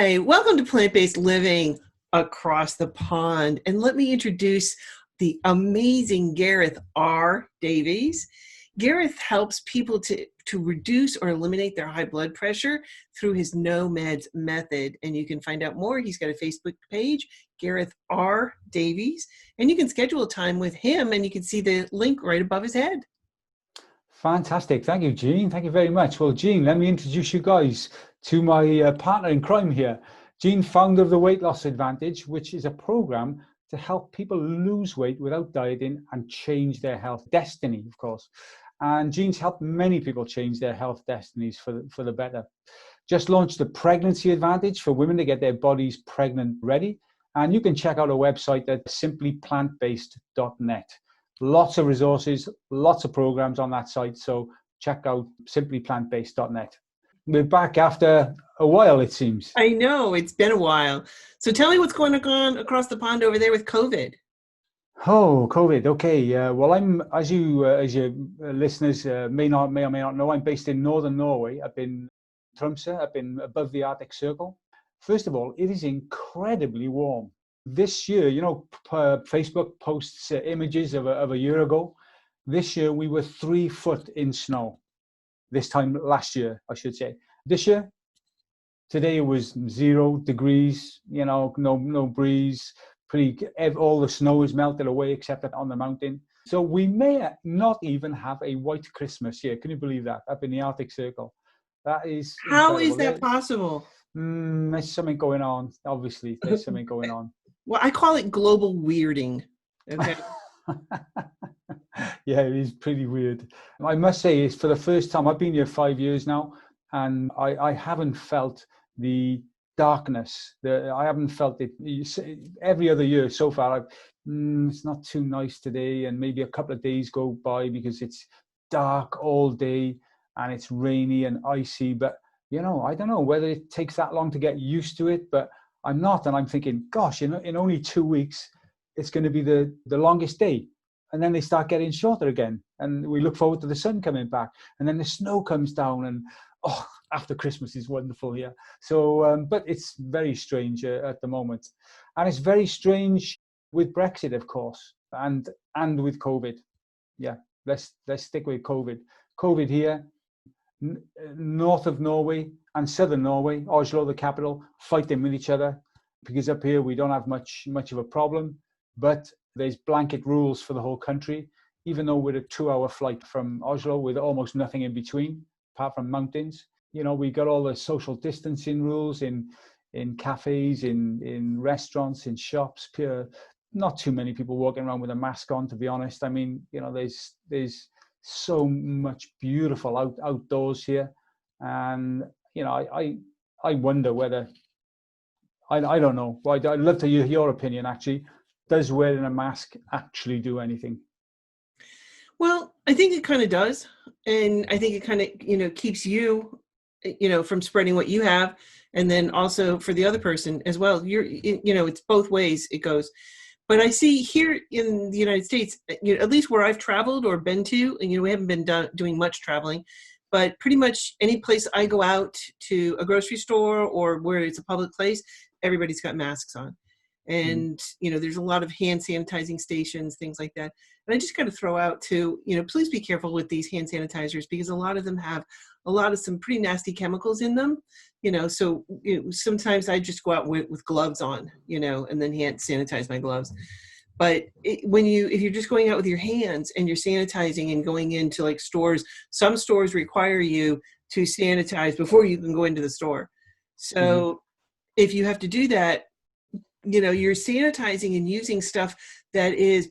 Hi, welcome to Plant-Based Living Across the Pond. And let me introduce the amazing Gareth R. Davies. Gareth helps people to reduce or eliminate their high blood pressure through his no meds method. And you can find out more. He's got a Facebook page, Gareth R. Davies, and you can schedule a time with him and you can see the link right above his head. Fantastic. Thank you, Jeanne. Thank you very much. Well, Jeanne, let me introduce you guys to my partner in crime here. Jeanne, founder of the Weight Loss Advantage, which is a program to help people lose weight without dieting and change their health destiny, of course. And Jeanne's helped many people change their health destinies for the better. Just launched the Pregnancy Advantage for women to get their bodies pregnant ready. And you can check out our website at simplyplantbased.net. Lots of resources, lots of programs on that site. So check out simplyplantbased.net. We're back after a while, it seems. I know, it's been a while. So tell me what's going on across the pond over there with COVID. Oh, COVID. Okay. Well, I'm, as your listeners may or may not know, I'm based in northern Norway. I've been Tromsø. I've been above the Arctic Circle. First of all, it is incredibly warm. This year, Facebook posts images of a year ago. This year, we were 3 foot in snow. This time last year, I should say. This year, today it was 0 degrees, no breeze. All the snow is melted away except on the mountain. So we may not even have a white Christmas here. Can you believe that? Up in the Arctic Circle. That is How incredible. is that possible? There's something going on. Obviously, there's something going on. Well, I call it global weirding. Okay. Yeah, it is pretty weird. I must say, it's for the first time. I've been here 5 years now, and I haven't felt the darkness. I haven't felt it. Every other year so far, it's not too nice today, and maybe a couple of days go by because it's dark all day and it's rainy and icy. But I don't know whether it takes that long to get used to it, but I'm not, and I'm thinking, gosh, in only 2 weeks, it's going to be the longest day. And then they start getting shorter again. And we look forward to the sun coming back. And then the snow comes down. And after Christmas is wonderful here. So, but it's very strange at the moment. And it's very strange with Brexit, of course, and with COVID. Yeah, let's stick with COVID. COVID here, north of Norway and southern Norway, Oslo, the capital, fighting with each other, because up here we don't have much of a problem, but there's blanket rules for the whole country, even though we're a 2-hour flight from Oslo with almost nothing in between, apart from mountains. We got all the social distancing rules in cafes, in restaurants, in shops. Not too many people walking around with a mask on, to be honest. I mean, there's so much beautiful outdoors here, and I wonder whether I don't know. I'd love to hear your opinion. Actually, does wearing a mask actually do anything? Well, I think it kind of does, and I think it kind of keeps you from spreading what you have, and then also for the other person as well. It's both ways it goes. But I see here in the United States, at least where I've traveled or been to, and we haven't been doing much traveling, but pretty much any place I go out to, a grocery store or where it's a public place, everybody's got masks on. And, there's a lot of hand sanitizing stations, things like that. And I just got to throw out too, please be careful with these hand sanitizers, because a lot of them have some pretty nasty chemicals in them, so sometimes I just go out with gloves on, and then hand sanitize my gloves. But if you're just going out with your hands and you're sanitizing and going into like stores, some stores require you to sanitize before you can go into the store. So if you have to do that, you're sanitizing and using stuff that is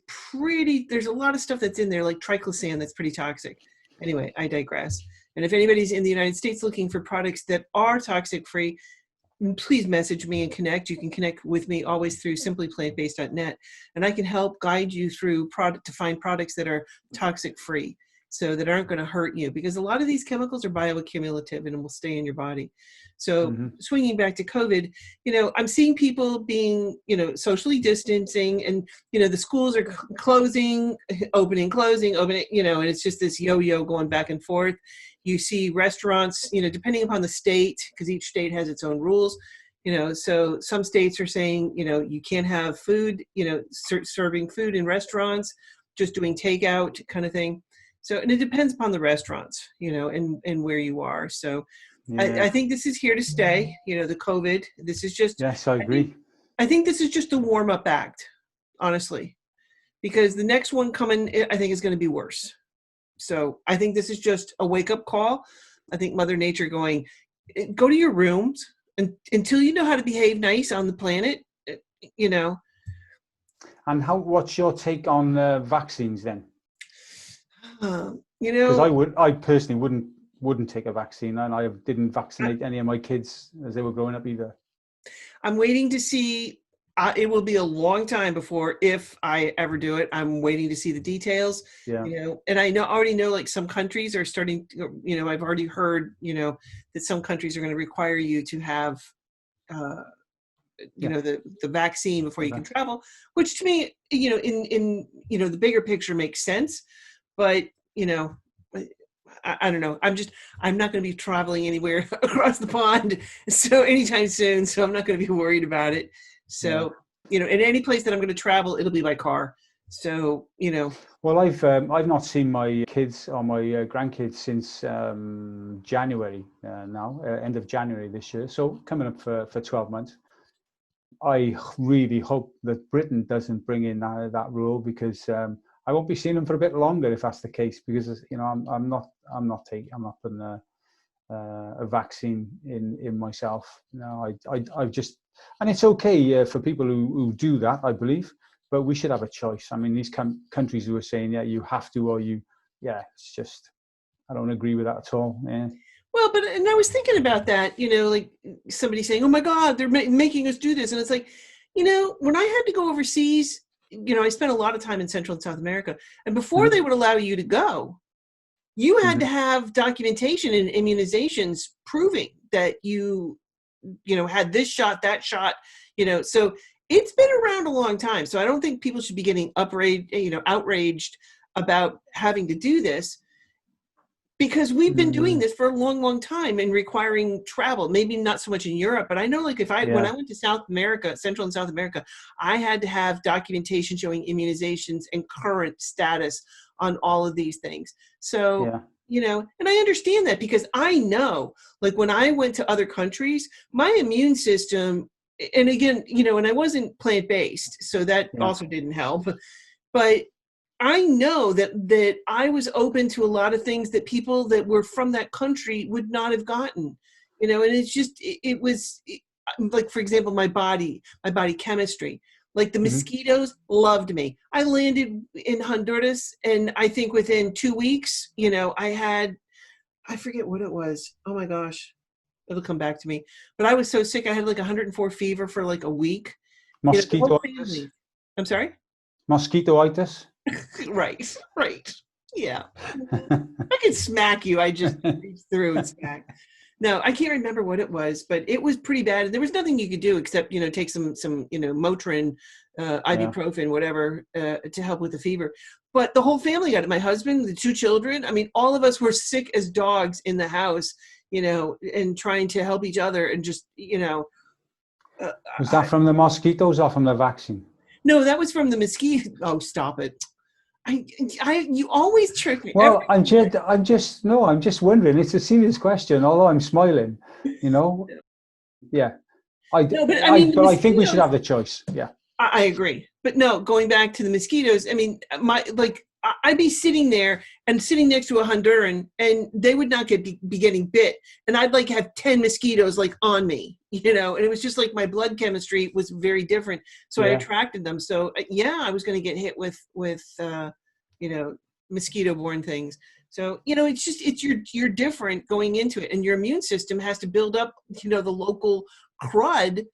there's a lot of stuff that's in there, like triclosan, that's pretty toxic. Anyway, I digress. And if anybody's in the United States looking for products that are toxic free, please message me and connect. You can connect with me always through simplyplantbased.net, and I can help guide you through to find products that are toxic free, so that aren't going to hurt you, because a lot of these chemicals are bioaccumulative and will stay in your body. So swinging back to COVID, I'm seeing people being, socially distancing, and, the schools are closing, opening, closing, opening, and it's just this yo-yo going back and forth. You see restaurants, depending upon the state, because each state has its own rules, So some states are saying, you can't have food, serving food in restaurants, just doing takeout kind of thing. So, and it depends upon the restaurants, and where you are. So I think this is here to stay, the COVID. This is just, yes, I agree. I think this is just a warm-up act, honestly, because the next one coming, I think, is going to be worse. So I think this is just a wake-up call. I think Mother Nature going, go to your rooms until you know how to behave nice on the planet, And what's your take on vaccines then? Because I personally wouldn't take a vaccine, and I didn't vaccinate any of my kids as they were growing up either. I'm waiting to see. It will be a long time before, if I ever do it. I'm waiting to see the details. Yeah. And I already know, like, some countries are starting. I've already heard, that some countries are going to require you to have, the vaccine before you can travel. Which to me, in the bigger picture makes sense, but I don't know. I'm not going to be traveling anywhere across the pond so anytime soon. So I'm not going to be worried about it. So, in any place that I'm going to travel, it'll be by car. So, Well, I've not seen my kids or my grandkids since January now, end of January this year. So coming up for 12 months. I really hope that Britain doesn't bring in that rule, because I won't be seeing them for a bit longer if that's the case. Because I'm not putting a vaccine in myself. I've just, and it's okay for people who do that, I believe, but we should have a choice. I mean, these countries who are saying, you have to, or it's just, I don't agree with that at all. Yeah. Well, and I was thinking about that, like somebody saying, oh my God, they're making us do this. And it's like, when I had to go overseas, I spent a lot of time in Central and South America, and before they would allow you to go, you had to have documentation and immunizations proving that you had this shot, that shot, so it's been around a long time. So I don't think people should be getting outraged about having to do this, because we've been doing this for a long, long time and requiring travel. Maybe not so much in Europe, but I know, like, when I went to South America, Central and South America, I had to have documentation showing immunizations and current status on all of these things. So, and I understand that, because I know, like, when I went to other countries, my immune system, and again, and I wasn't plant-based, so that also didn't help, but I know that I was open to a lot of things that people that were from that country would not have gotten, and it's just, it was like, for example, my body chemistry, like the mosquitoes loved me. I landed in Honduras, and I think within 2 weeks, I forget what it was. Oh my gosh, it'll come back to me. But I was so sick. I had like 104 fever for like a week. Mosquitoitis. I'm sorry? Mosquitoitis. Right. Yeah. I could smack you. I just reached through and smack. No, I can't remember what it was, but it was pretty bad. And there was nothing you could do except, take some Motrin, ibuprofen, whatever, to help with the fever. But the whole family got it. My husband, the 2 children. I mean, all of us were sick as dogs in the house, and trying to help each other, and just, Was that from the mosquitoes or from the vaccine? No, that was from the mosquito. Oh, stop it. You always trick me. Well, I'm just wondering. It's a serious question, although I'm smiling, Yeah. I think we should have the choice. Yeah. I agree. But no, going back to the mosquitoes, I mean, I'd be sitting there and sitting next to a Honduran, and they would not be getting bit. And I'd like have 10 mosquitoes like on me, and it was just like my blood chemistry was very different. So I attracted them. So I was going to get hit with mosquito-borne things. So, it's just, you're different going into it, and your immune system has to build up, the local crud.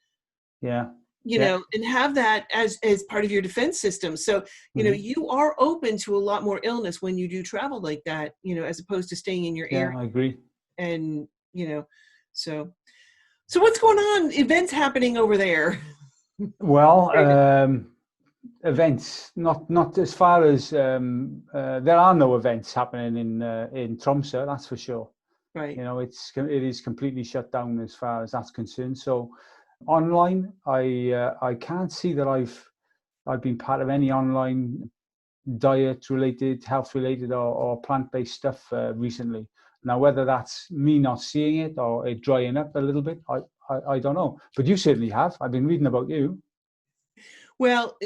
Yeah. And have that as part of your defense system. So, you are open to a lot more illness when you do travel like that, as opposed to staying in your area. I agree. And, so what's going on? Events happening over there? Well, events, not as far as, there are no events happening in Tromsø, that's for sure. Right. It is completely shut down as far as that's concerned. So, Online, I can't see that I've been part of any online diet related, health related, or plant based stuff recently. Now, whether that's me not seeing it or it drying up a little bit, I don't know. But you certainly have. I've been reading about you. Well,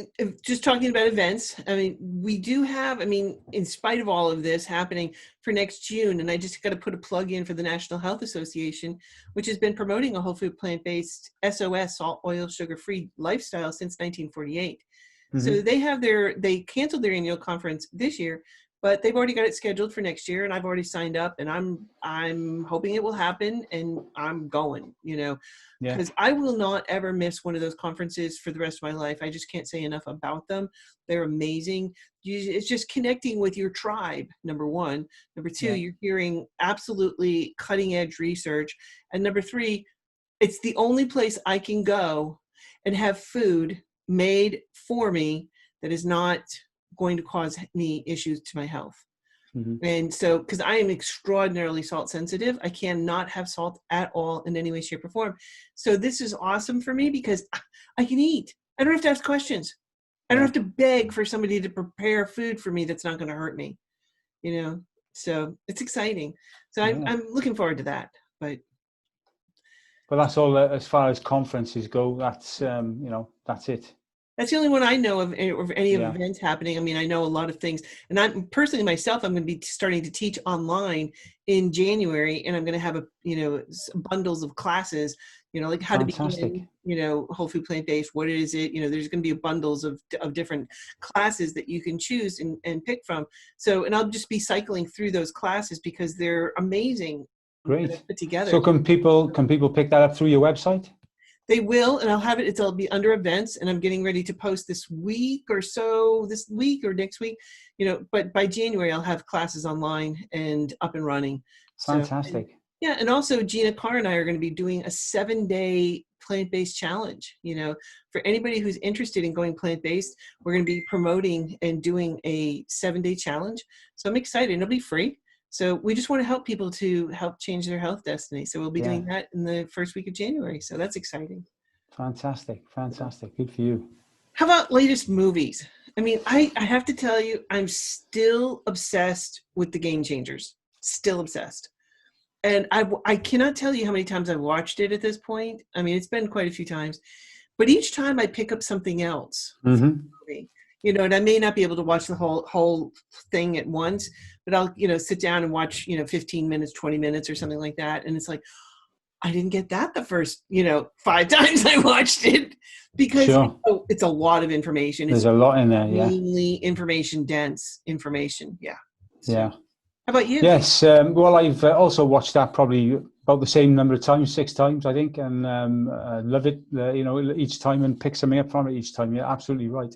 just talking about events, I mean, we do have, I mean, in spite of all of this happening for next June, and I just got to put a plug in for the National Health Association, which has been promoting a whole food plant-based SOS, salt, oil, sugar-free lifestyle since 1948. So they canceled their annual conference this year, but they've already got it scheduled for next year, and I've already signed up, and I'm hoping it will happen, and I'm going, Yeah. because I will not ever miss one of those conferences for the rest of my life. I just can't say enough about them. They're amazing. It's just connecting with your tribe, number one. Number two, Yeah. you're hearing absolutely cutting edge research. And number three, it's the only place I can go and have food made for me that is not going to cause me issues to my health. And so, because I am extraordinarily salt sensitive, I cannot have salt at all in any way, shape, or form. So this is awesome for me because I can eat. I don't have to ask questions. I don't have to beg for somebody to prepare food for me that's not going to hurt me. So it's exciting. So I'm looking forward to that. But that's all as far as conferences go. That's that's it. That's the only one I know of any events happening. I mean, I know a lot of things, and I'm personally myself, I'm going to be starting to teach online in January, and I'm going to have bundles of classes, like how Fantastic. to begin, whole food plant-based. What is it? There's going to be bundles of different classes that you can choose and pick from. So, and I'll just be cycling through those classes because they're amazing. Great. Put together. So can people pick that up through your website? They will, and I'll have it. It'll be under events, and I'm getting ready to post this week or next week. But by January, I'll have classes online and up and running. Fantastic. And also Gina Carr and I are going to be doing a 7-day plant-based challenge. For anybody who's interested in going plant-based, we're going to be promoting and doing a 7-day challenge. So I'm excited. It'll be free. So we just want to help people to help change their health destiny. So we'll be doing that in the first week of January. So that's exciting. Fantastic. Good for you. How about latest movies? I mean, I have to tell you, I'm still obsessed with The Game Changers. Still obsessed. And I cannot tell you how many times I've watched it at this point. I mean, it's been quite a few times. But each time I pick up something else. And I may not be able to watch the whole thing at once, but I'll, sit down and watch, 15 minutes, 20 minutes or something like that. And it's like, I didn't get that the first, 5 times I watched it because it's a lot of information. There's a lot in there. Yeah. Mainly information dense information. Yeah. So, yeah. How about you? Yes. Well, I've also watched that probably about the same number of times, 6 times, I think. And love it, each time and pick something up from it each time. You're absolutely right.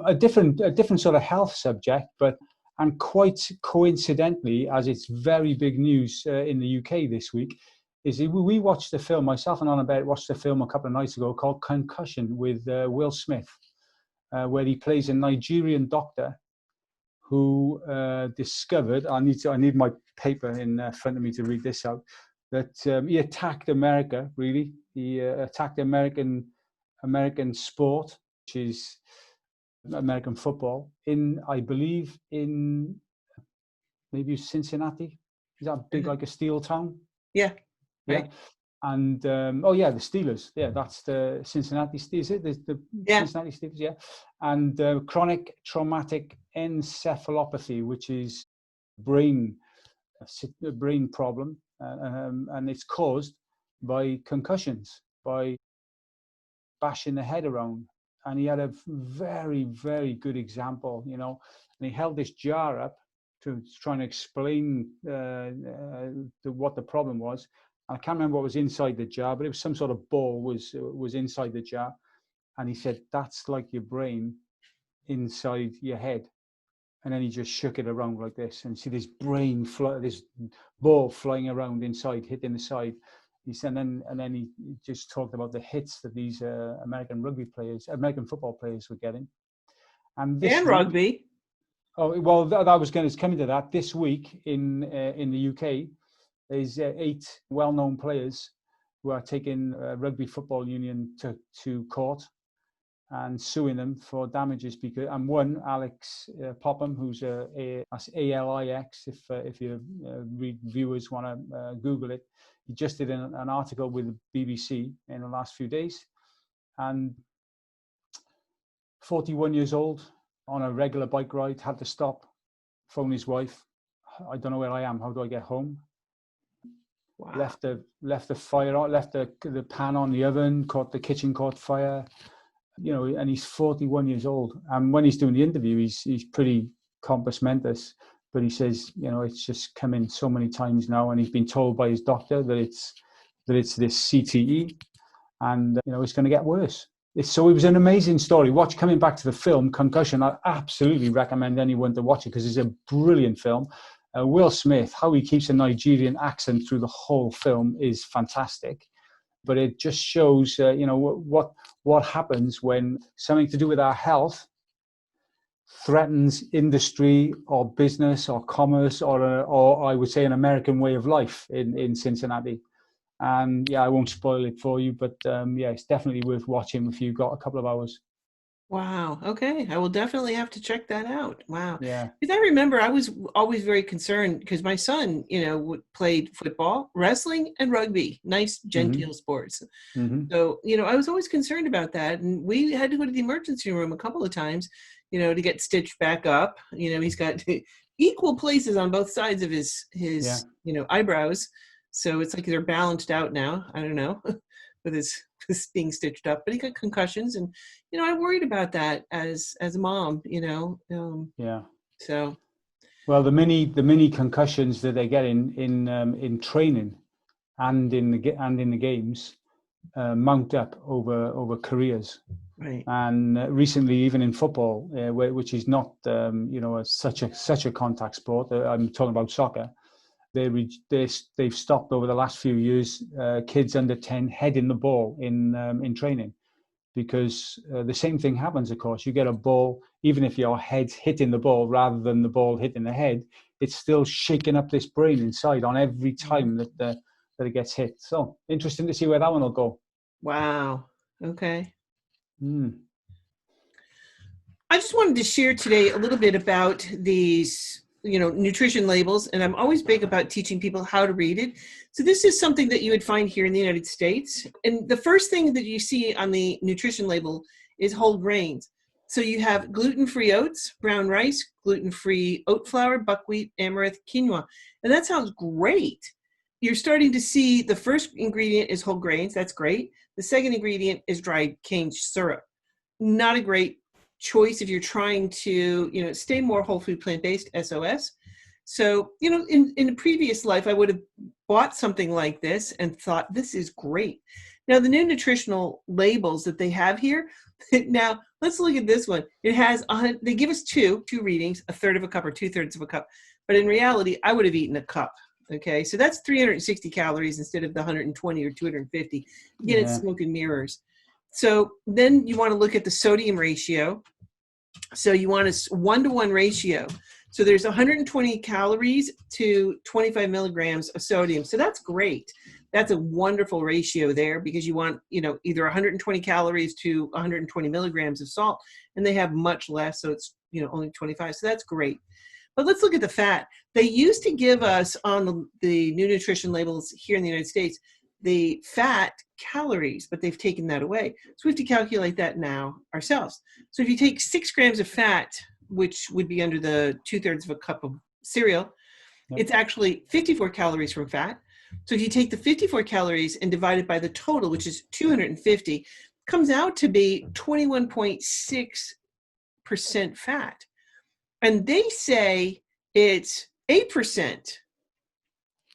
A different sort of health subject, and quite coincidentally, as it's very big news in the UK this week, is we watched the film, myself and Annabelle watched the film a couple of nights ago called Concussion with Will Smith, where he plays a Nigerian doctor who discovered, I need my paper in front of me to read this out, that he attacked America, really. He attacked American sport, which is American football, I believe in maybe Cincinnati. Is that big, like a steel town? Yeah. Right. And the Steelers. Yeah, that's the Cincinnati Steelers. Is it the Cincinnati Steelers? Yeah. And chronic traumatic encephalopathy, which is a brain problem, and it's caused by concussions, by bashing the head around. And he had a very, very good example, and he held this jar up to try and explain what the problem was. I can't remember what was inside the jar, but it was some sort of ball was inside the jar. And he said, that's like your brain inside your head. And then he just shook it around like this, and see this this ball flying around inside, hitting the side. He said, and then he just talked about the hits that these American football players were getting. And rugby. Oh well, that was coming to that. This week in the UK, there's 8 well-known players who are taking Rugby Football Union to court and suing them for damages because, and one, Alex Popham, who's that's ALIX, if your viewers want to Google it. He just did an article with the BBC in the last few days, and 41 years old, on a regular bike ride, had to stop, phone his wife. I don't know where I am. How do I get home? Wow. Left the fire on, left the pan on the oven, the kitchen caught fire. You know, and he's 41 years old. And when he's doing the interview, he's pretty compos mentis. But he says, you know, it's just come in so many times now, and he's been told by his doctor that it's this CTE, and you know, it's going to get worse. So it was an amazing story. Coming back to the film Concussion, I absolutely recommend anyone to watch it because it's a brilliant film. Will Smith, how he keeps a Nigerian accent through the whole film is fantastic. But it just shows, you know, what happens when something to do with our health threatens industry or business or commerce or I would say an American way of life in Cincinnati. And yeah, I won't spoil it for you, but yeah, it's definitely worth watching if you've got a couple of hours. Wow. Okay. I will definitely have to check that out. Wow. Yeah. Because I remember I was always very concerned because my son, you know, played football, wrestling, and rugby. Nice, genteel sports. Mm-hmm. So, you know, I was always concerned about that. And we had to go to the emergency room a couple of times, you know, to get stitched back up. You know, he's got equal places on both sides of his Yeah. you know, eyebrows. So it's like they're balanced out now. I don't know, with his being stitched up, but he got concussions, and you know, I worried about that as a mom. You know, Yeah. So, well, the many concussions that they get in training and in the games mount up over careers. right. And recently, even in football, which is not you know such a contact sport. I'm talking about soccer. They've stopped over the last few years kids under 10 heading the ball in training, because the same thing happens. Of course, you get a ball, even if your head's hitting the ball rather than the ball hitting the head, it's still shaking up this brain inside on every time that it gets hit. So interesting to see where that one will go. Wow. Okay. I just wanted to share today a little bit about these, you know, nutrition labels, and I'm always big about teaching people how to read it. So this is something that you would find here in the United States. And the first thing that you see on the nutrition label is whole grains. So you have gluten-free oats, brown rice, gluten-free oat flour, buckwheat, amaranth, quinoa. And that sounds great. You're starting to see the first ingredient is whole grains. That's great. The second ingredient is dried cane syrup. Not a great choice if you're trying to, you know, stay more whole food plant-based, SOS. So, you know, in a previous life, I would have bought something like this and thought, this is great. Now, the new nutritional labels that they have here, now let's look at this one. It has, they give us two readings, a third of a cup or 2/3 of a cup. But in reality, I would have eaten a cup. Okay, so that's 360 calories instead of the 120 or 250. Again, it's smoke and mirrors. So then you want to look at the sodium ratio. So you want a 1-to-1 ratio. So there's 120 calories to 25 milligrams of sodium. So that's great. That's a wonderful ratio there, because you want, you know, either 120 calories to 120 milligrams of salt, and they have much less. So it's, you know, only 25. So that's great. But let's look at the fat. They used to give us on the new nutrition labels here in the United States the fat calories, but they've taken that away. So we have to calculate that now ourselves. So if you take 6 grams of fat, which would be under the 2/3 of a cup of cereal, it's actually 54 calories from fat. So if you take the 54 calories and divide it by the total, which is 250, comes out to be 21.6% fat. And they say it's 8%.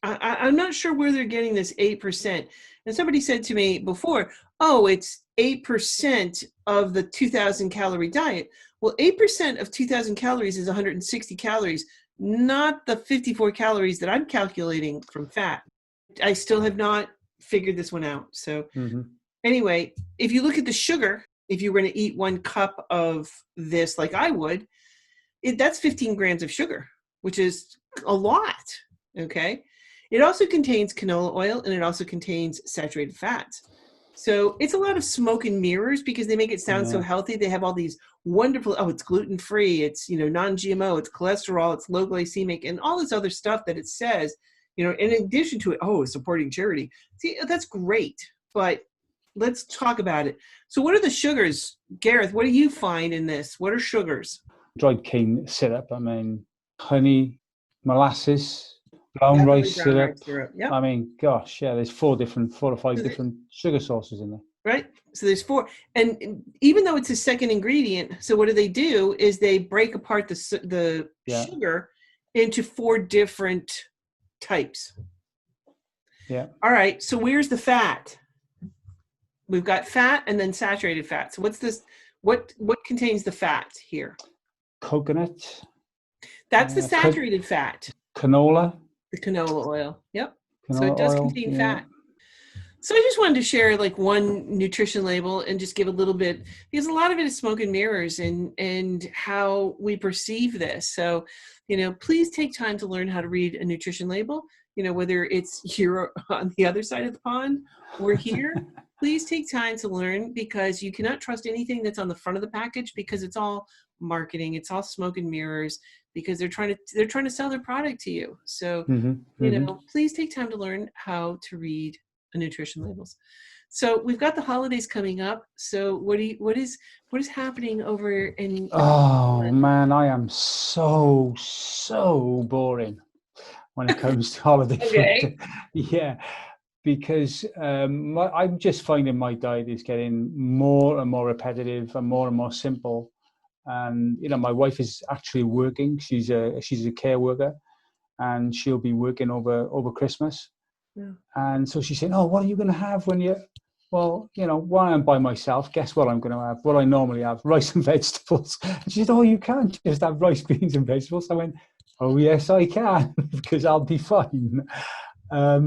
I'm not sure where they're getting this 8%. And somebody said to me before, oh, it's 8% of the 2,000 calorie diet. Well, 8% of 2,000 calories is 160 calories, not the 54 calories that I'm calculating from fat. I still have not figured this one out. So anyway, if you look at the sugar, if you were going to eat 1 cup of this like I would, that's 15 grams of sugar, which is a lot, okay? It also contains canola oil, and it also contains saturated fats. So it's a lot of smoke and mirrors because they make it sound so Yeah. healthy. They have all these wonderful, oh, it's gluten-free, it's, non-GMO, it's cholesterol, it's low glycemic, and all this other stuff that it says, in addition to it, oh, supporting charity. See, that's great, but let's talk about it. So what are the sugars? Gareth, what do you find in this? What are sugars? Dried cane syrup. I mean, honey, molasses, brown Definitely rice brown syrup. rice syrup. Yep. I mean, gosh, yeah, there's four or five So different sugar sources in there. right? So there's four. And even though it's a second ingredient, so what do is they break apart the Yeah. sugar into four different types. Yeah. All right. So where's the fat? We've got fat and then saturated fat. So what's this? What contains the fat here? Coconut. That's the saturated fat. Canola. The canola oil. Yep. Canola So it does oil, contain fat. So I just wanted to share like one nutrition label and just give a little bit, because a lot of it is smoke and mirrors and how we perceive this. So, please take time to learn how to read a nutrition label, whether it's here on the other side of the pond or here. Please take time to learn, because you cannot trust anything that's on the front of the package, because it's all marketing. It's all smoke and mirrors, because they're trying to sell their product to you. So, please take time to learn how to read nutrition labels. So we've got the holidays coming up. So what is happening over in? Oh man, I am so boring when it comes to holiday Okay. food. Yeah, because I'm just finding my diet is getting more and more repetitive and more simple. And my wife is actually working. She's a care worker, and she'll be working over Christmas. Yeah. And so she's saying, "Oh, what are you going to have when you?" Well, while I'm by myself, guess what I'm going to have? What I normally have: rice and vegetables. And she said, "Oh, you can't just have rice, beans, and vegetables." I went, "Oh, yes, I can, because I'll be fine."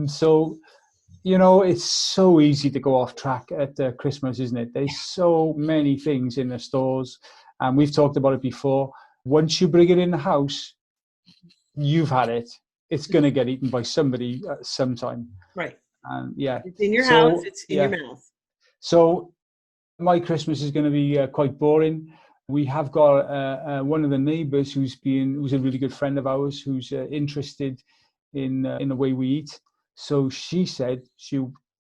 So, it's so easy to go off track at Christmas, isn't it? There's so many things in the stores, and we've talked about it before. Once you bring it in the house, you've had it. It's going to get eaten by somebody at some time. Right. Yeah. It's in your house. It's in your mouth. So my Christmas is going to be quite boring. We have got one of the neighbours who's a really good friend of ours, who's interested in the way we eat. So she said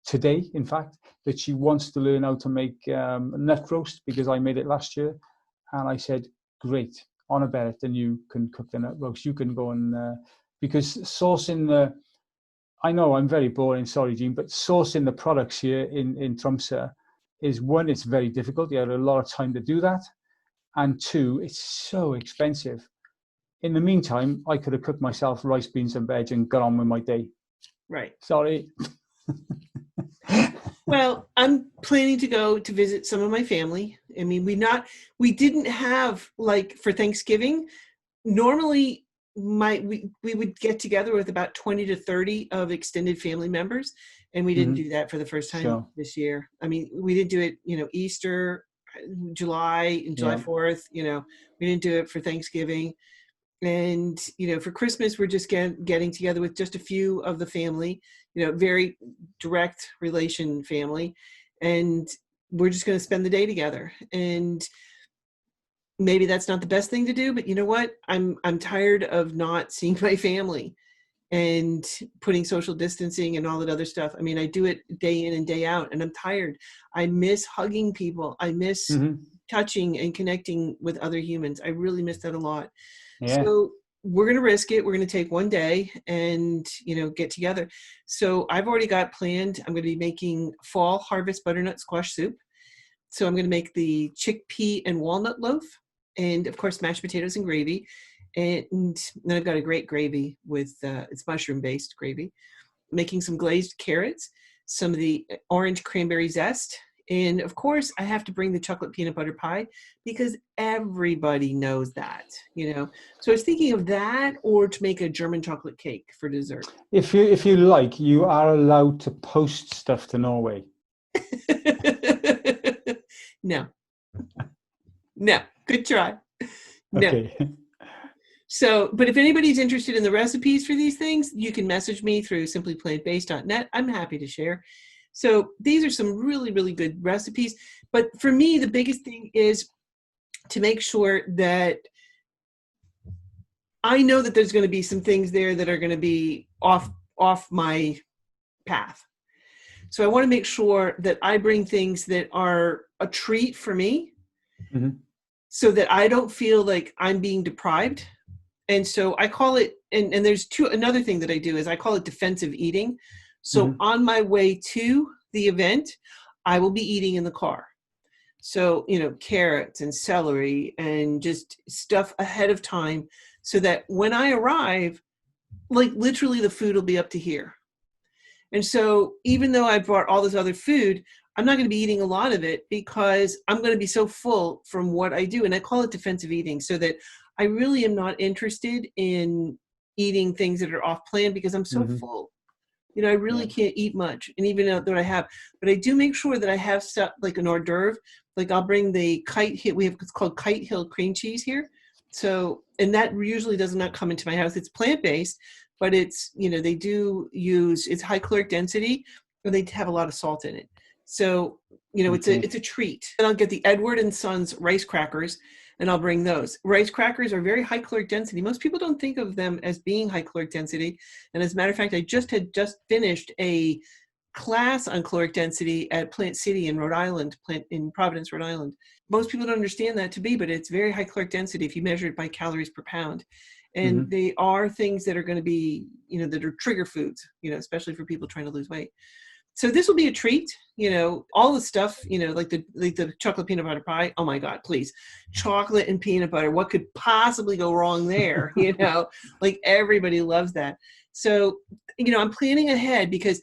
today, in fact, that she wants to learn how to make nut roast, because I made it last year. And I said, great, on a bet, then you can cook the nut roast. You can go and because sourcing I know I'm very boring, sorry, Jean, but sourcing the products here in Tromsø is, one, it's very difficult. You have a lot of time to do that. And two, it's so expensive. In the meantime, I could have cooked myself rice, beans, and veg and got on with my day. Right. Sorry. Well, I'm planning to go to visit some of my family. I mean, we didn't have, like, for Thanksgiving, normally we would get together with about 20 to 30 of extended family members, and we didn't do that for the first time this year. I mean, we didn't do it, Easter, July 4th, we didn't do it for Thanksgiving. And, for Christmas, we're just getting together with just a few of the family, very direct relation family. And we're just going to spend the day together. And maybe that's not the best thing to do, but you know what? I'm tired of not seeing my family and putting social distancing and all that other stuff. I mean, I do it day in and day out, and I'm tired. I miss hugging people. I miss touching and connecting with other humans. I really miss that a lot. Yeah. So we're going to risk it. We're going to take one day and, get together. So I've already got planned. I'm going to be making fall harvest butternut squash soup. So I'm going to make the chickpea and walnut loaf, and of course, mashed potatoes and gravy. And then I've got a great gravy with, it's mushroom-based gravy. Making some glazed carrots, some of the orange cranberry zest. And of course, I have to bring the chocolate peanut butter pie, because everybody knows that, So I was thinking of that, or to make a German chocolate cake for dessert. If you like, you are allowed to post stuff to Norway. No. Good try. No. Okay. So, but if anybody's interested in the recipes for these things, you can message me through simplyplantbased.net. I'm happy to share. So these are some really, really good recipes. But for me, the biggest thing is to make sure that I know that there's going to be some things there that are going to be off my path. So I want to make sure that I bring things that are a treat for me, so that I don't feel like I'm being deprived. And so I call it, and there's another thing that I do is I call it defensive eating. So on my way to the event, I will be eating in the car. So, carrots and celery and just stuff ahead of time, so that when I arrive, like literally the food will be up to here. And so even though I brought all this other food, I'm not going to be eating a lot of it because I'm going to be so full from what I do. And I call it defensive eating, so that I really am not interested in eating things that are off plan because I'm so full. I really can't eat much. And even though I have, but I do make sure that I have stuff like an hors d'oeuvre. Like I'll bring the it's called Kite Hill cream cheese here. So, and that usually does not come into my house. It's plant-based, but it's, they do use, it's high caloric density, and they have a lot of salt in it. So, it's a treat. And I'll get the Edward and Sons rice crackers, and I'll bring those. Rice crackers are very high caloric density. Most people don't think of them as being high caloric density. And as a matter of fact, I just finished a class on caloric density at Plant City in in Providence, Rhode Island. Most people don't understand that to be, but it's very high caloric density if you measure it by calories per pound. And they are things that are going to be, that are trigger foods, especially for people trying to lose weight. So this will be a treat, all the stuff, like the chocolate peanut butter pie. Oh my God, please. Chocolate and peanut butter. What could possibly go wrong there? Like everybody loves that. So, I'm planning ahead because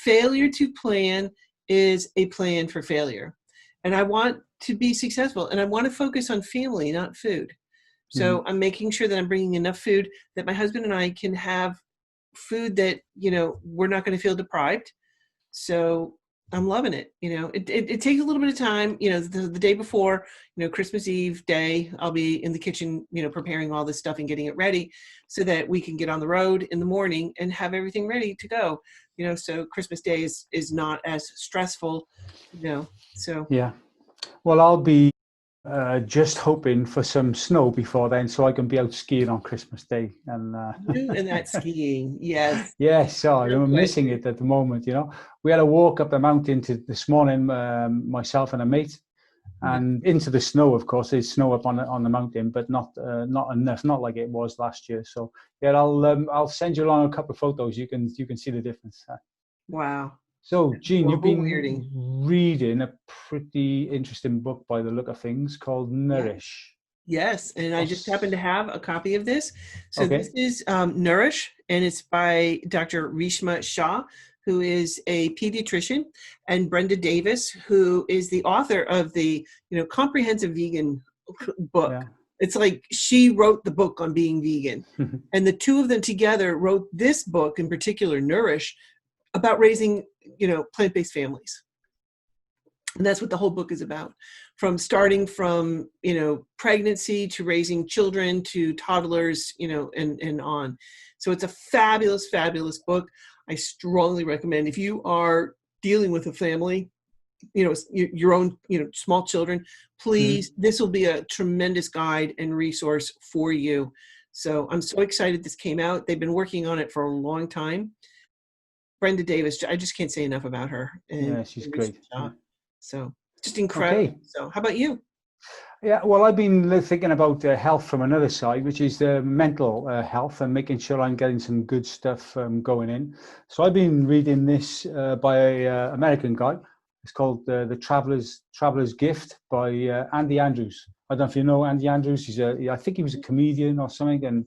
failure to plan is a plan for failure. And I want to be successful, and I want to focus on family, not food. So I'm making sure that I'm bringing enough food that my husband and I can have food that, we're not going to feel deprived. So I'm loving it. It takes a little bit of time, the day before, Christmas Eve day, I'll be in the kitchen, preparing all this stuff and getting it ready so that we can get on the road in the morning and have everything ready to go, so Christmas Day is not as stressful, so. Yeah. Well, I'll be just hoping for some snow before then, so I can be out skiing on Christmas Day. And You and that skiing, yes. Yes, so I'm missing it at the moment. We had a walk up the mountain this morning, myself and a mate, and into the snow. Of course, there's snow up on the mountain, but not enough, not like it was last year. So yeah, I'll send you along a couple of photos. You can see the difference. Wow. So, Jeanne, you've been reading a pretty interesting book by the look of things called Nourish. Yes, and I just happen to have a copy of this. So this is Nourish, and it's by Dr. Reshma Shah, who is a pediatrician, and Brenda Davis, who is the author of the comprehensive vegan book. Yeah. It's like she wrote the book on being vegan, and the two of them together wrote this book in particular, Nourish, about raising plant-based families. And that's what the whole book is about, from starting from, pregnancy to raising children to toddlers, and on. So it's a fabulous, fabulous book. I strongly recommend, if you are dealing with a family, your own, small children, please, this will be a tremendous guide and resource for you. So I'm so excited this came out. They've been working on it for a long time. Brenda Davis, I just can't say enough about her. And she's great. Yeah. So just incredible. Okay. So how about you? Yeah, well, I've been thinking about health from another side, which is mental health, and making sure I'm getting some good stuff going in. So I've been reading this by an American guy. It's called The Traveler's Gift by Andy Andrews. I don't know if you know Andy Andrews. I think he was a comedian or something, and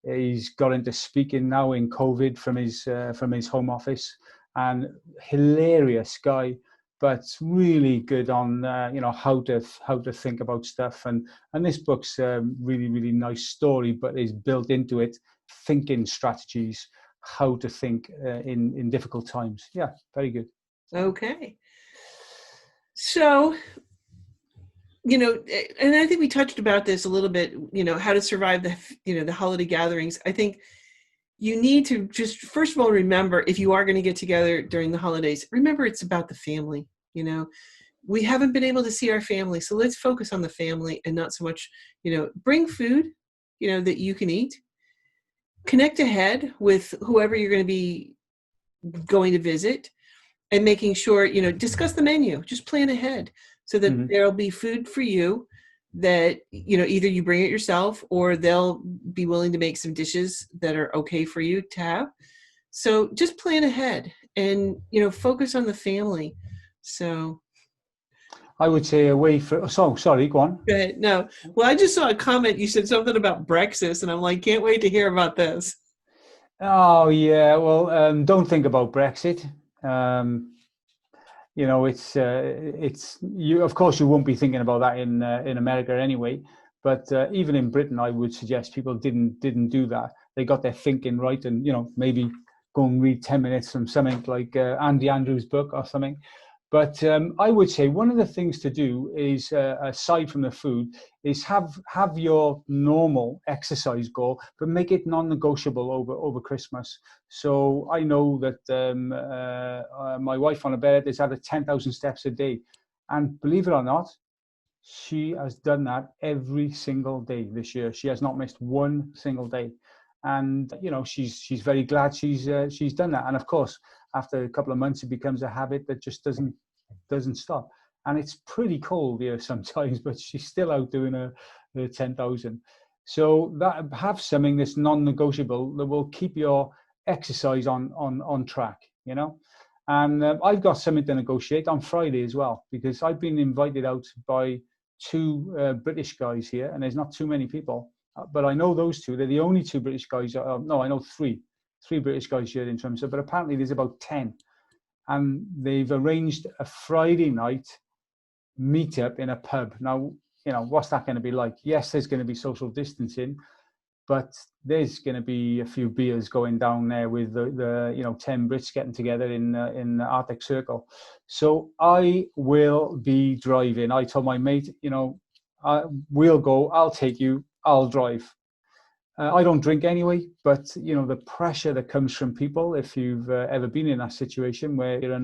he's got into speaking now in COVID from his home office. And hilarious guy, but really good on how to think about stuff. And this book's really, really nice story, but is built into it thinking strategies, how to think in difficult times. Yeah, very good. Okay. So and I think we touched about this a little bit, how to survive the holiday gatherings. I think you need to just, first of all, remember, if you are going to get together during the holidays, remember it's about the family. We haven't been able to see our family, so let's focus on the family and not so much, bring food, that you can eat. Connect ahead with whoever you're going to be going to visit, and making sure, discuss the menu, just plan ahead so that there'll be food for you that, either you bring it yourself or they'll be willing to make some dishes that are okay for you to have. So just plan ahead and, focus on the family. So I would say sorry, go on. go ahead. No. Well, I just saw a comment. You said something about Brexit, and I'm like, can't wait to hear about this. Oh yeah, well, don't think about Brexit. It's you. Of course, you won't be thinking about that in America anyway. But even in Britain, I would suggest people didn't do that. They got their thinking right, and maybe go and read 10 minutes from something like Andy Andrews' book or something. But I would say one of the things to do is, aside from the food, is have your normal exercise goal, but make it non-negotiable over Christmas. So I know that my wife on a bed has had 10,000 steps a day, and believe it or not, she has done that every single day this year. She has not missed one single day, and she's very glad she's done that. And of course, after a couple of months, it becomes a habit that just doesn't stop. And it's pretty cold here sometimes, but she's still out doing her 10,000. So that, have something that's non-negotiable that will keep your exercise on track, And I've got something to negotiate on Friday as well, because I've been invited out by two British guys here, and there's not too many people, but I know those two. They're the only two British guys. No, I know three British guys here in terms of, but apparently there's about 10. And they've arranged a Friday night meetup in a pub. Now, what's that going to be like? Yes, there's going to be social distancing, but there's going to be a few beers going down there with the 10 Brits getting together in the Arctic Circle. So I will be driving. I told my mate, we'll go, I'll take you, I'll drive. I don't drink anyway, but the pressure that comes from people, if you've ever been in that situation where you're a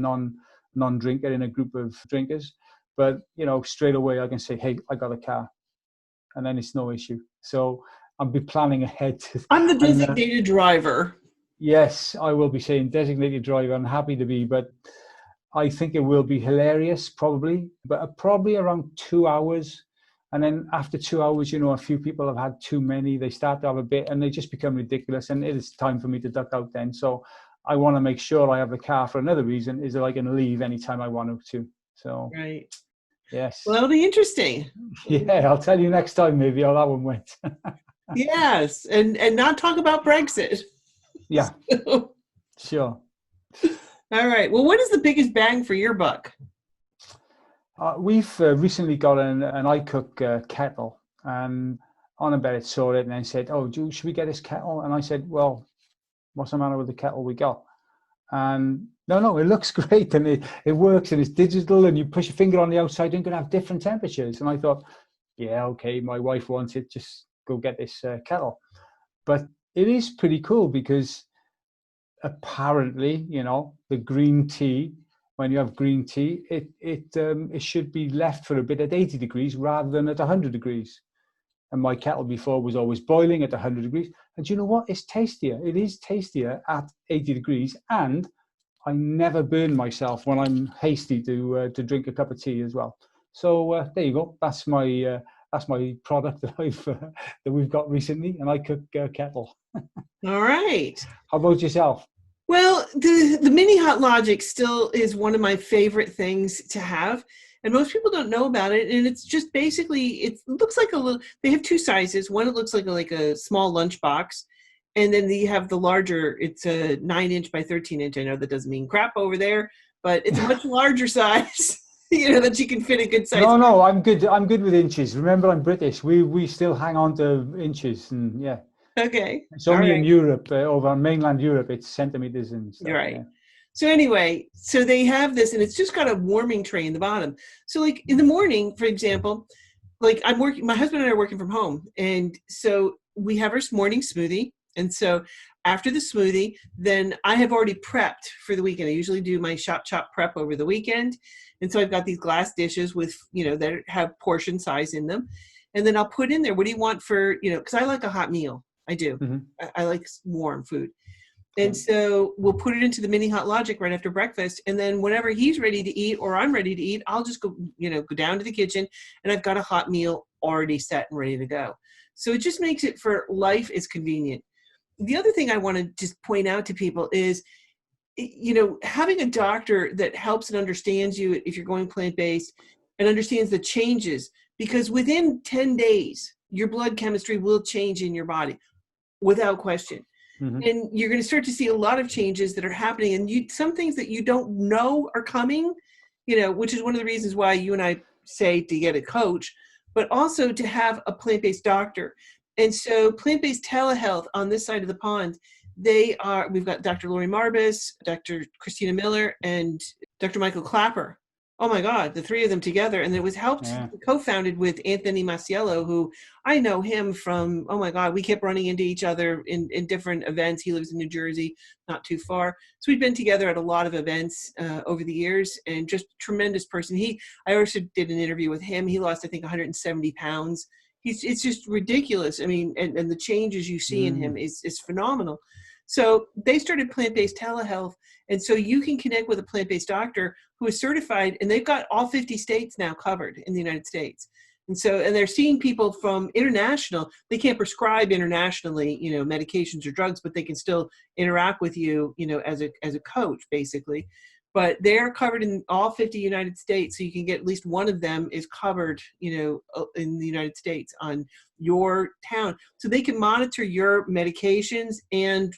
non-drinker in a group of drinkers, but straight away I can say, hey, I got a car, and then it's no issue. So I'll be planning ahead. I'm the designated driver. Yes, I will be saying designated driver. I'm happy to be, but I think it will be hilarious, probably around 2 hours. And then after 2 hours, a few people have had too many. They start to have a bit, and they just become ridiculous. And it is time for me to duck out then. So I want to make sure I have the car for another reason, is that I can leave anytime I want to. So right. Yes. Well, it'll be interesting. Yeah, I'll tell you next time maybe how that one went. Yes, and not talk about Brexit. Yeah. Sure. All right. Well, what is the biggest bang for your buck? We've recently got an iCook kettle, and on about it saw it and then said, "Oh, should we get this kettle?" And I said, "Well, what's the matter with the kettle we got?" And no, it looks great, and it works, and it's digital, and you push your finger on the outside, and you can have different temperatures. And I thought, yeah, okay, my wife wants it, just go get this kettle. But it is pretty cool because apparently, the green tea. When you have green tea, it should be left for a bit at 80 degrees rather than at 100 degrees. And my kettle before was always boiling at 100 degrees. And you know what? It's tastier. It is tastier at 80 degrees. And I never burn myself when I'm hasty to drink a cup of tea as well. So there you go. That's my product that we've got recently, and I cook kettle. All right. How about yourself? Well, the mini Hot Logic still is one of my favorite things to have, and most people don't know about it. And it's just basically, it looks like a little. They have two sizes. One, it looks like a small lunch box, and then you have the larger. It's a 9-inch by 13-inch. I know that doesn't mean crap over there, but it's a much larger size. That you can fit a good size. No, I'm good. I'm good with inches. Remember, I'm British. We still hang on to inches, and yeah. Okay. It's only in Europe, over mainland Europe, it's centimeters and stuff. You're right. Yeah. So anyway, so they have this, and it's just got a warming tray in the bottom. So like in the morning, for example, like I'm working, my husband and I are working from home. And so we have our morning smoothie. And so after the smoothie, then I have already prepped for the weekend. I usually do my shop chop prep over the weekend. And so I've got these glass dishes with, that have portion size in them. And then I'll put in there, what do you want for, because I like a hot meal. I do. Mm-hmm. I like warm food. Okay. And so we'll put it into the mini hot logic right after breakfast. And then whenever he's ready to eat or I'm ready to eat, I'll just go down to the kitchen and I've got a hot meal already set and ready to go. So it just makes it for life is convenient. The other thing I want to just point out to people is, having a doctor that helps and understands you if you're going plant-based and understands the changes, because within 10 days, your blood chemistry will change in your body without question. Mm-hmm. And you're going to start to see a lot of changes that are happening, and some things that you don't know are coming, which is one of the reasons why you and I say to get a coach, but also to have a plant-based doctor. And so plant-based telehealth on this side of the pond, we've got Dr. Lori Marbus, Dr. Christina Miller, and Dr. Michael Clapper. Oh my God, the three of them together. And it was co-founded with Anthony Masiello, who I know him from, oh my God, we kept running into each other in different events. He lives in New Jersey, not too far. So we've been together at a lot of events over the years, and just tremendous person. I also did an interview with him. He lost, I think, 170 pounds. It's just ridiculous. I mean, and the changes you see in him is phenomenal. So they started plant-based telehealth. And so you can connect with a plant-based doctor who is certified, and they've got all 50 states now covered in the United States. And they're seeing people from international. They can't prescribe internationally, medications or drugs, but they can still interact with you, as a coach, basically. But they're covered in all 50 United States. So you can get at least one of them is covered, in the United States on your town. So they can monitor your medications and,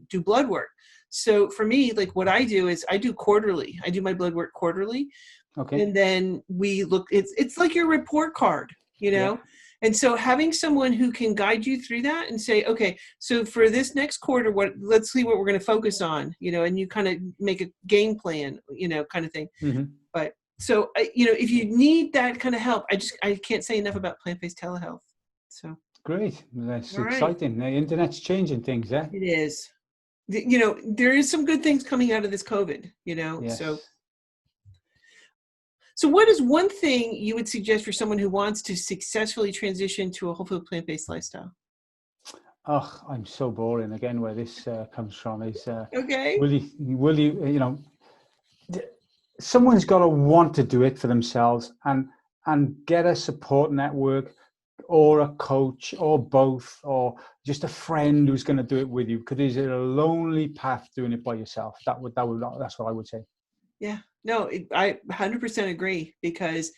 do blood work. So for me, like what I do is I do quarterly. I do my blood work quarterly. Okay. And then we look, it's like your report card, Yeah. And so having someone who can guide you through that and say, okay, so for this next quarter, let's see what we're going to focus on, and you kind of make a game plan, kind of thing. Mm-hmm. But so, if you need that kind of help, I can't say enough about plant-based telehealth. So great. That's all exciting. Right. The internet's changing things, eh? It is. There is some good things coming out of this COVID, Yes. So what is one thing you would suggest for someone who wants to successfully transition to a whole food plant-based lifestyle? Oh, I'm so boring again. Where this comes from is, Okay. will you, someone's got to want to do it for themselves and get a support network or a coach or both, or just a friend who's going to do it with you, because it's a lonely path doing it by yourself. That's what I would say. Yeah. No, I 100% agree, because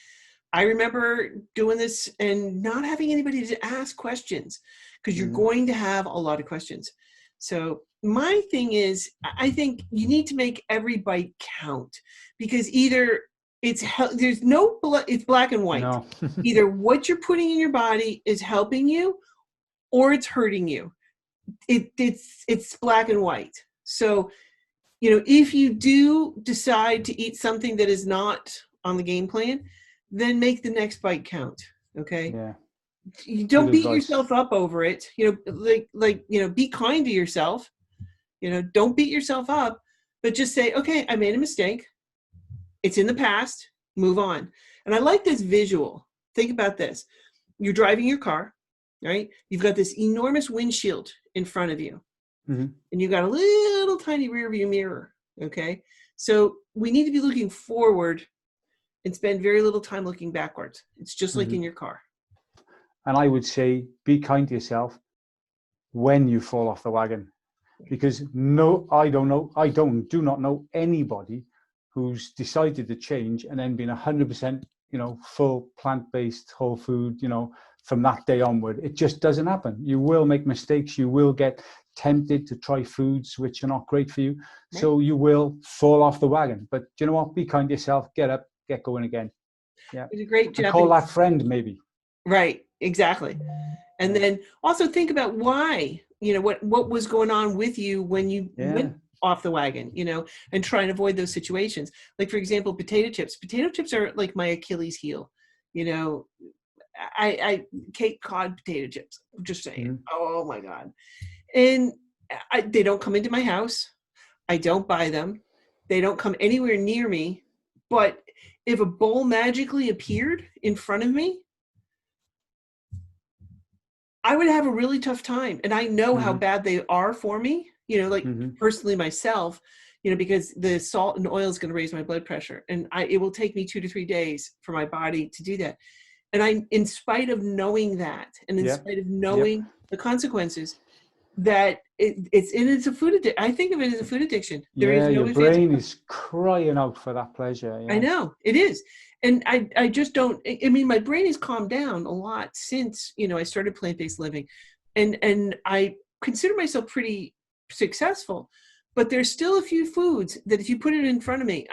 I remember doing this and not having anybody to ask questions, because you're going to have a lot of questions. So my thing is, I think you need to make every bite count, because either it's black and white. No. Either what you're putting in your body is helping you or it's hurting you. It's black and white. So if you do decide to eat something that is not on the game plan, then make the next bite count. Okay. Yeah. You don't beat yourself up over it. Be kind to yourself. Don't beat yourself up, but just say, okay, I made a mistake. It's in the past. Move on. And I like this visual. Think about this. You're driving your car, right? You've got this enormous windshield in front of you. Mm-hmm. And you've got a little tiny rear view mirror. Okay. So we need to be looking forward and spend very little time looking backwards. It's just like in your car. And I would say, be kind to yourself when you fall off the wagon, because I do not know anybody who's decided to change and then been 100%, full plant-based whole food, from that day onward. It just doesn't happen. You will make mistakes. You will get tempted to try foods which are not great for you. Right. So you will fall off the wagon. But you know what? Be kind to yourself. Get up, get going again. Yeah. It's a great Japanese... Call that friend, maybe. Right. Exactly. And then also think about why, what was going on with you when you went off the wagon, and try and avoid those situations. Like, for example, potato chips. Potato chips are like my Achilles heel. I Cape Cod potato chips. I'm just saying. Mm-hmm. Oh my God. And they don't come into my house. I don't buy them. They don't come anywhere near me. But if a bowl magically appeared in front of me, I would have a really tough time. And I know how bad they are for me, like personally myself, because the salt and oil is going to raise my blood pressure. And it will take me 2 to 3 days for my body to do that. And in spite of knowing that, and in spite of knowing the consequences, that it's a food addiction. I think of it as a food addiction. There is no your brain is crying out for that pleasure. I know it is. And I just don't, I mean, my brain has calmed down a lot since, I started plant-based living, and I consider myself pretty successful, but there's still a few foods that if you put it in front of me,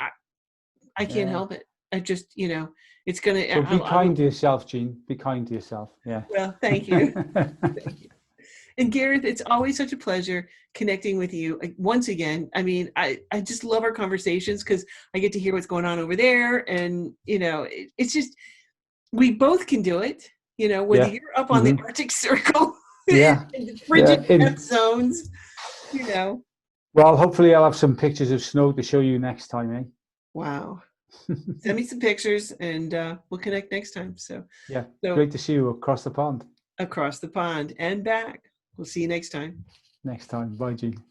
I can't help it. I just, it's going to. So be kind to yourself, Jeanne. Be kind to yourself. Yeah. Well, thank you. Thank you. And Gareth, it's always such a pleasure connecting with you once again. I mean, I just love our conversations because I get to hear what's going on over there. And, it's just, we both can do it, whether you're up on the Arctic Circle in the frigid death zones, Well, hopefully I'll have some pictures of snow to show you next time, eh? Wow. Send me some pictures and we'll connect next time. So great to see you across the pond. Across the pond and back. We'll see you next time. Next time. Bye, Jeanne.